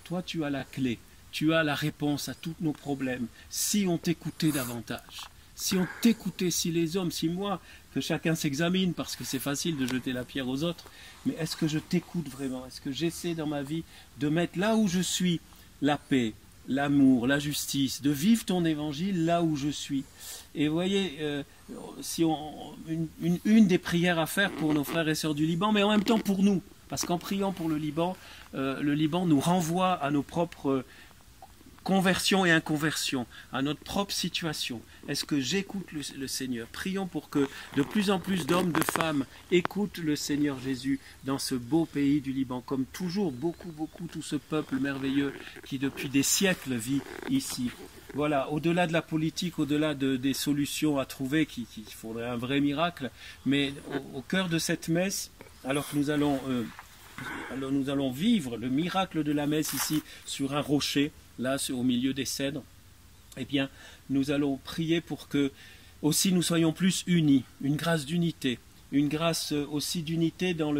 toi tu as la clé, tu as la réponse à tous nos problèmes, si on t'écoutait davantage. Si on t'écoutait, si les hommes, si moi, que chacun s'examine, parce que c'est facile de jeter la pierre aux autres, mais est-ce que je t'écoute vraiment? Est-ce que j'essaie dans ma vie de mettre là où je suis la paix, l'amour, la justice, de vivre ton évangile là où je suis? Et vous voyez, une des prières à faire pour nos frères et sœurs du Liban, mais en même temps pour nous, parce qu'en priant pour le Liban nous renvoie à nos propres conversion et inconversion, à notre propre situation. Est-ce que j'écoute le Seigneur? Prions pour que de plus en plus d'hommes, de femmes écoutent le Seigneur Jésus dans ce beau pays du Liban, comme toujours beaucoup tout ce peuple merveilleux qui depuis des siècles vit ici. Voilà, au-delà de la politique, au-delà des solutions à trouver qui faudrait un vrai miracle, mais au cœur de cette messe, alors que nous allons vivre le miracle de la messe ici sur un rocher, là au milieu des cèdres, eh bien nous allons prier pour que aussi nous soyons plus unis, une grâce d'unité, une grâce aussi d'unité dans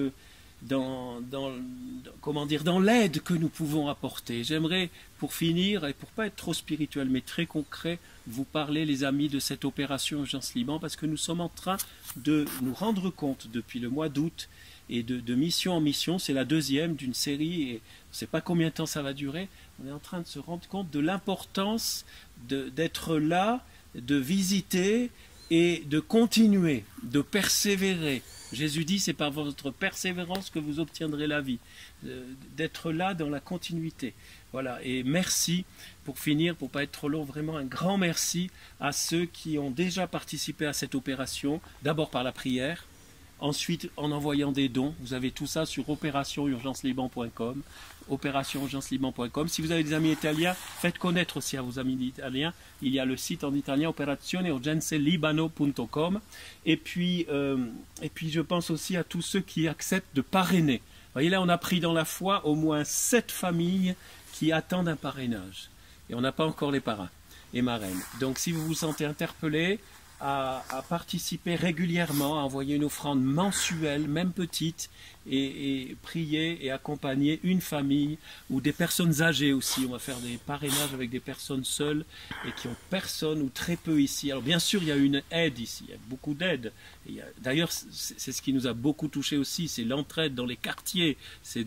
l'aide que nous pouvons apporter. J'aimerais, pour finir, et pour pas être trop spirituel, mais très concret, vous parler, les amis, de cette opération Urgence Liban, parce que nous sommes en train de nous rendre compte depuis le mois d'août, et de mission en mission, c'est la deuxième d'une série, et on ne sait pas combien de temps ça va durer. On est en train de se rendre compte de l'importance d'être là, de visiter et de continuer, de persévérer. Jésus dit, c'est par votre persévérance que vous obtiendrez la vie, d'être là dans la continuité. Voilà, et merci, pour finir, pour ne pas être trop long, vraiment un grand merci à ceux qui ont déjà participé à cette opération, d'abord par la prière, ensuite en envoyant des dons. Vous avez tout ça sur opérationurgenceliban.com, opérationurgenceliban.com. Si vous avez des amis italiens, faites connaître aussi à vos amis italiens. Il y a le site en italien operationeurgencelibano.com. Et puis je pense aussi à tous ceux qui acceptent de parrainer. Vous voyez là, on a pris dans la foi au moins 7 familles qui attendent un parrainage. Et on n'a pas encore les parrains et marraines. Donc si vous vous sentez interpellé à participer régulièrement, à envoyer une offrande mensuelle, même petite, et prier et accompagner une famille ou des personnes âgées aussi. On va faire des parrainages avec des personnes seules et qui ont personne ou très peu ici. Alors bien sûr, il y a une aide ici, il y a beaucoup d'aide. D'ailleurs, c'est ce qui nous a beaucoup touché aussi, c'est l'entraide dans les quartiers. C'est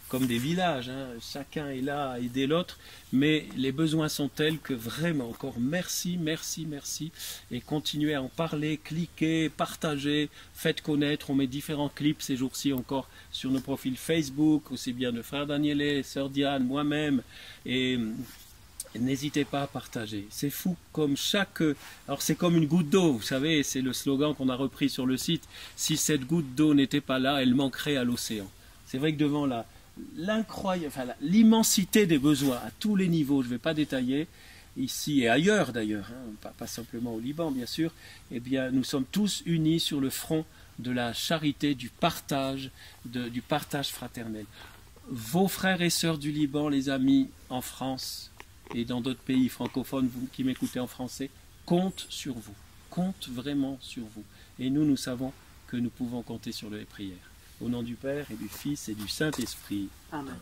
comme des villages, hein. Chacun est là à aider l'autre, mais les besoins sont tels que vraiment, encore merci, et continuez à en parler, cliquez, partagez, faites connaître. On met différents clips ces jours-ci encore sur nos profils Facebook, aussi bien de frère Daniele, sœur Diane, moi-même, et n'hésitez pas à partager. C'est fou comme chaque... Alors c'est comme une goutte d'eau, vous savez, c'est le slogan qu'on a repris sur le site. Si cette goutte d'eau n'était pas là, elle manquerait à l'océan. C'est vrai que devant l'immensité des besoins à tous les niveaux, je ne vais pas détailler, ici et ailleurs d'ailleurs, hein, pas simplement au Liban bien sûr, eh bien nous sommes tous unis sur le front de la charité, du partage fraternel. Vos frères et sœurs du Liban, les amis en France et dans d'autres pays francophones, vous qui m'écoutez en français, comptent sur vous, comptent vraiment sur vous. Et nous savons que nous pouvons compter sur les prières. Au nom du Père et du Fils et du Saint-Esprit. Amen.